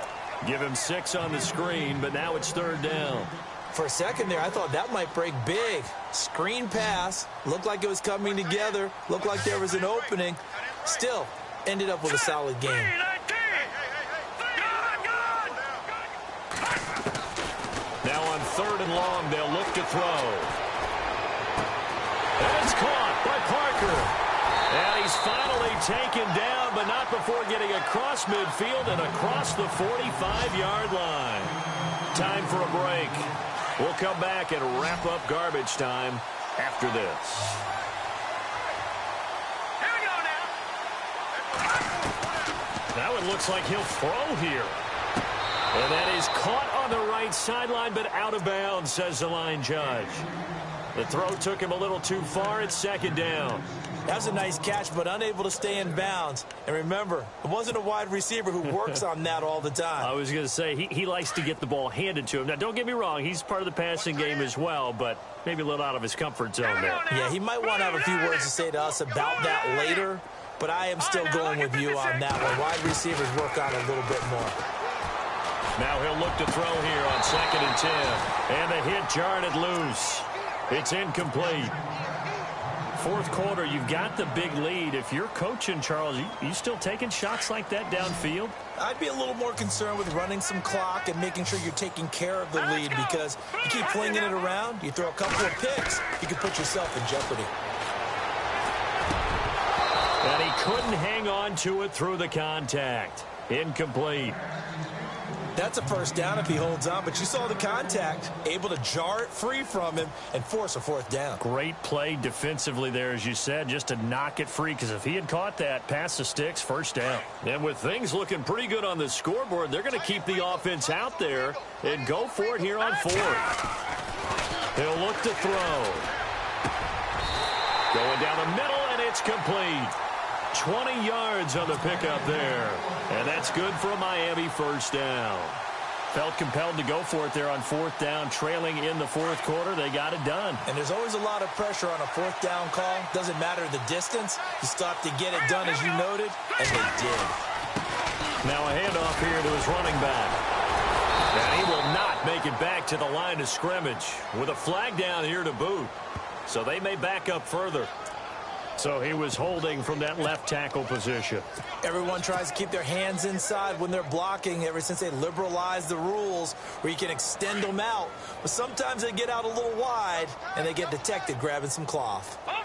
Give him 6 on the screen, but now it's 3rd down. For a second there, I thought that might break big. Screen pass. Looked like it was coming together. Looked like there was an opening. Still, ended up with a solid game. Now on 3rd and long, they'll look to throw. And it's caught by Parker. And he's finally taken down, but not before getting across midfield and across the 45-yard line. Time for a break. We'll come back and wrap up garbage time after this. Here we go now. Now it looks like he'll throw here. And that is caught on the right sideline, but out of bounds, says the line judge. The throw took him a little too far. It's 2nd down. That was a nice catch, but unable to stay in bounds. And remember, it wasn't a wide receiver who works on that all the time. I was going to say, he likes to get the ball handed to him. Now, don't get me wrong. He's part of the passing game as well, but maybe a little out of his comfort zone there. Yeah, he might want to have a few words to say to us about that later, but I am still going with you on that one. Wide receivers work on it a little bit more. Now he'll look to throw here on 2nd and 10. And the hit jarred it loose. It's incomplete. 4th quarter, you've got the big lead. If you're coaching, Charles, you still taking shots like that downfield? I'd be a little more concerned with running some clock and making sure you're taking care of the lead, because you keep flinging it around, you throw a couple of picks, you can put yourself in jeopardy. And he couldn't hang on to it through the contact. Incomplete. That's a first down if he holds on, but you saw the contact, able to jar it free from him and force a 4th down. Great play defensively there, as you said, just to knock it free, because if he had caught that, past the sticks, first down. And with things looking pretty good on the scoreboard, they're going to keep the offense out there and go for it here on 4th. He'll look to throw. Going down the middle, and it's complete. 20 yards on the pickup there. And that's good for a Miami first down. Felt compelled to go for it there on 4th down, trailing in the 4th quarter. They got it done. And there's always a lot of pressure on a 4th down call. Doesn't matter the distance. You still have to get it done, as you noted, and they did. Now a handoff here to his running back. And he will not make it back to the line of scrimmage with a flag down here to boot. So they may back up further. So he was holding from that left tackle position. Everyone tries to keep their hands inside when they're blocking ever since they liberalized the rules where you can extend them out. But sometimes they get out a little wide and they get detected grabbing some cloth. Over!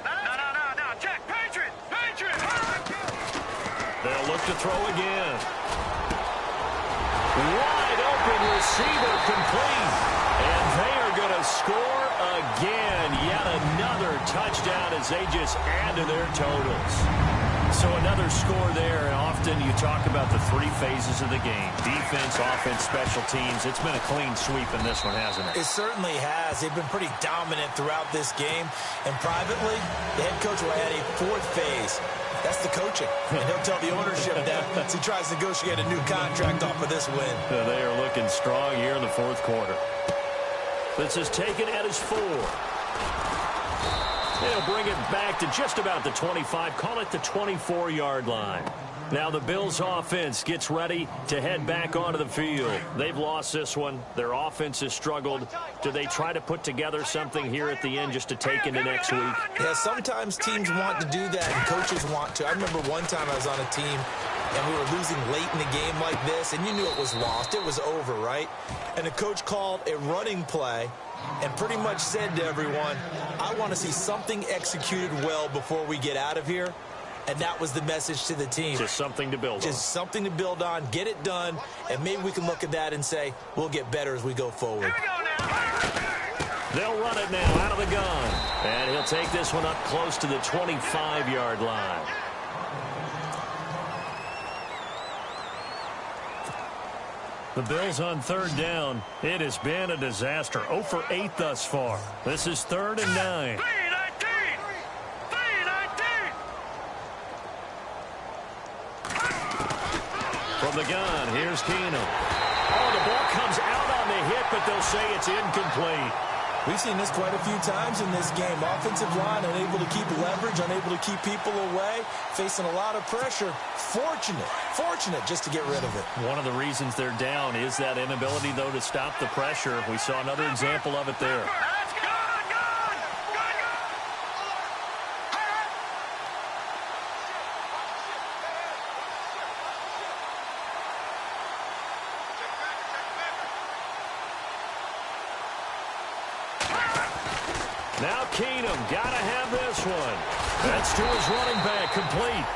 No, check, Patriot! They'll look to throw again. Wide open receiver complete. And they are going to score again. Yet another touchdown as they just add to their totals. So another score there. And often you talk about the 3 phases of the game. Defense, offense, special teams. It's been a clean sweep in this one, hasn't it? It certainly has. They've been pretty dominant throughout this game. And privately, the head coach will add a 4th phase. That's the coaching. And he'll tell the ownership that as he tries to negotiate a new contract off of this win. They are looking strong here in the 4th quarter. This is taken at his 4. They'll bring it back to just about the 25. Call it the 24-yard line. Now the Bills' offense gets ready to head back onto the field. They've lost this one. Their offense has struggled. Do they try to put together something here at the end just to take into next week? Yeah, sometimes teams want to do that and coaches want to. I remember one time I was on a team and we were losing late in the game like this, and you knew it was lost. It was over, right? And the coach called a running play and pretty much said to everyone, I want to see something executed well before we get out of here. And that was the message to the team. Just something to build on. Just something to build on, get it done, and maybe we can look at that and say, we'll get better as we go forward. They'll run it now out of the gun. And he'll take this one up close to the 25-yard line. The Bills on 3rd down. It has been a disaster. 0 for 8 thus far. This is 3rd and 9. From the gun, here's Keenum. Oh, the ball comes out on the hit, but they'll say it's incomplete. We've seen this quite a few times in this game. Offensive line unable to keep leverage, unable to keep people away, facing a lot of pressure. Fortunate just to get rid of it. One of the reasons they're down is that inability, though, to stop the pressure. We saw another example of it there. Now Keenum, got to have this one. That's to his running back, complete.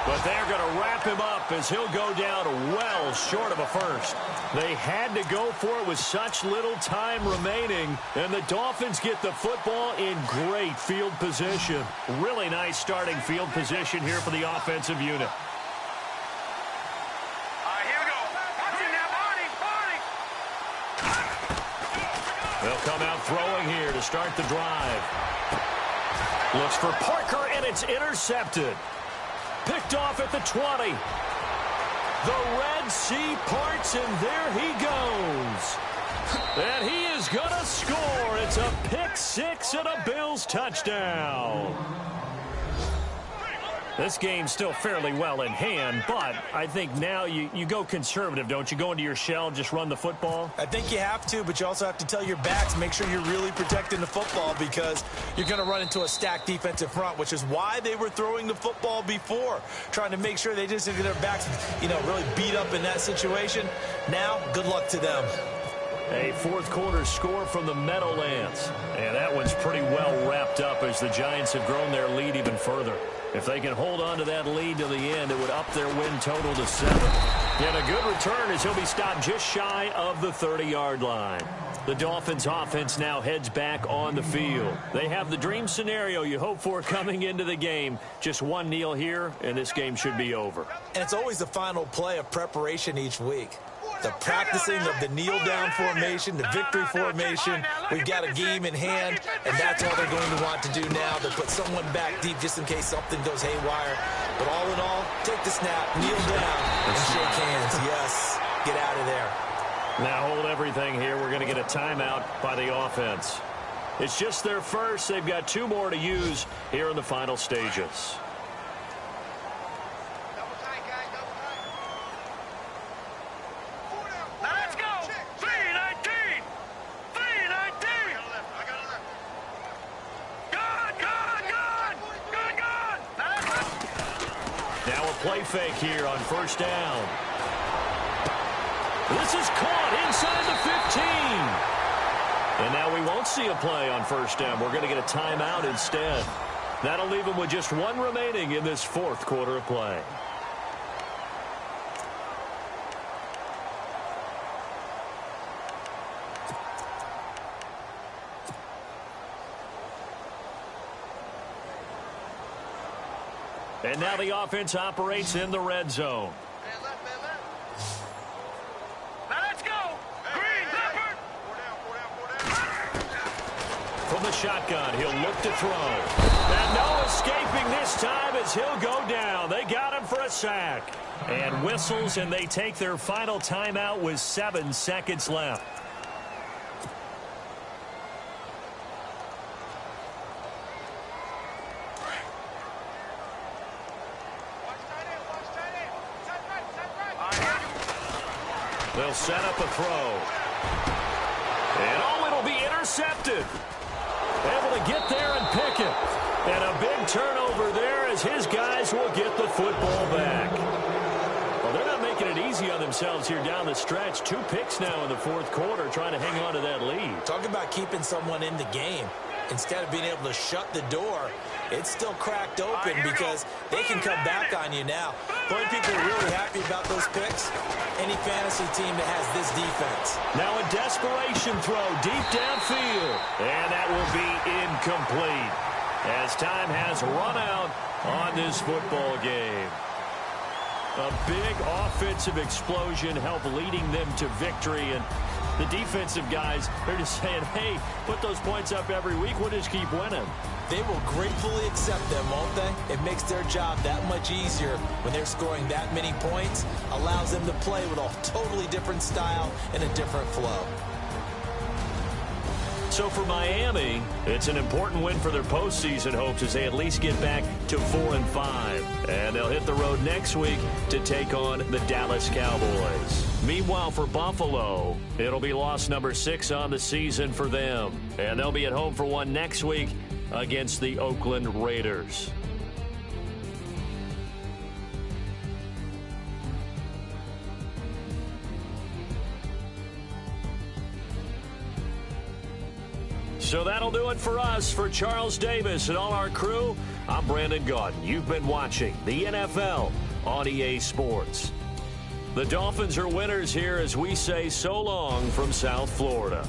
But they're going to wrap him up as he'll go down well short of a first. They had to go for it with such little time remaining, and the Dolphins get the football in great field position. Really nice starting field position here for the offensive unit. They'll come out throwing here to start the drive. Looks for Parker, and it's intercepted. Picked off at the 20. The Red Sea parts, and there he goes. And he is going to score. It's a pick 6 and a Bills touchdown. This game's still fairly well in hand, but I think now you go conservative, don't you? Go into your shell, just run the football? I think you have to, but you also have to tell your backs, make sure you're really protecting the football because you're going to run into a stacked defensive front, which is why they were throwing the football before, trying to make sure they just get their backs, really beat up in that situation. Now, good luck to them. A 4th quarter score from the Meadowlands. And that one's pretty well wrapped up as the Giants have grown their lead even further. If they can hold on to that lead to the end, it would up their win total to 7. And a good return as he'll be stopped just shy of the 30-yard line. The Dolphins offense now heads back on the field. They have the dream scenario you hope for coming into the game. Just one kneel here, and this game should be over. And it's always the final play of preparation each week. the practicing of the kneel-down formation, the victory formation. We've got a game in hand, and that's all they're going to want to do now. They'll put someone back deep just in case something goes haywire. But all in all, take the snap, kneel down, and shake hands. Yes, get out of there. Now hold everything here. We're going to get a timeout by the offense. It's just their first. They've got 2 more to use here in the final stages. Now let's go. 3-19. 3-19. Good. Now a play fake here on first down. This is caught inside the 15. And now we won't see a play on first down. We're going to get a timeout instead. That'll leave them with just 1 remaining in this 4th quarter of play. And now the offense operates in the red zone. From the shotgun, he'll look to throw. And no escaping this time as he'll go down. They got him for a sack. And whistles, and they take their final timeout with 7 seconds left. They'll set up a throw. And oh, it'll be intercepted. Able to get there and pick it. And a big turnover there as his guys will get the football back. Well, they're not making it easy on themselves here down the stretch. 2 picks now in the 4th quarter trying to hang on to that lead. Talk about keeping someone in the game. Instead of being able to shut the door, it's still cracked open because they can come back on you now. The only people are really happy about those picks, any fantasy team that has this defense. Now a desperation throw deep downfield. And that will be incomplete as time has run out on this football game. A big offensive explosion helped leading them to victory. And the defensive guys, they're just saying, hey, put those points up every week. We'll just keep winning. They will gratefully accept them, won't they? It makes their job that much easier when they're scoring that many points. Allows them to play with a totally different style and a different flow. So for Miami, it's an important win for their postseason hopes as they at least get back to 4-5. And they'll hit the road next week to take on the Dallas Cowboys. Meanwhile, for Buffalo, it'll be loss number 6 on the season for them. And they'll be at home for one next week against the Oakland Raiders. So that'll do it for us. For Charles Davis and all our crew, I'm Brandon Gaudin. You've been watching the NFL on EA Sports. The Dolphins are winners here as we say so long from South Florida.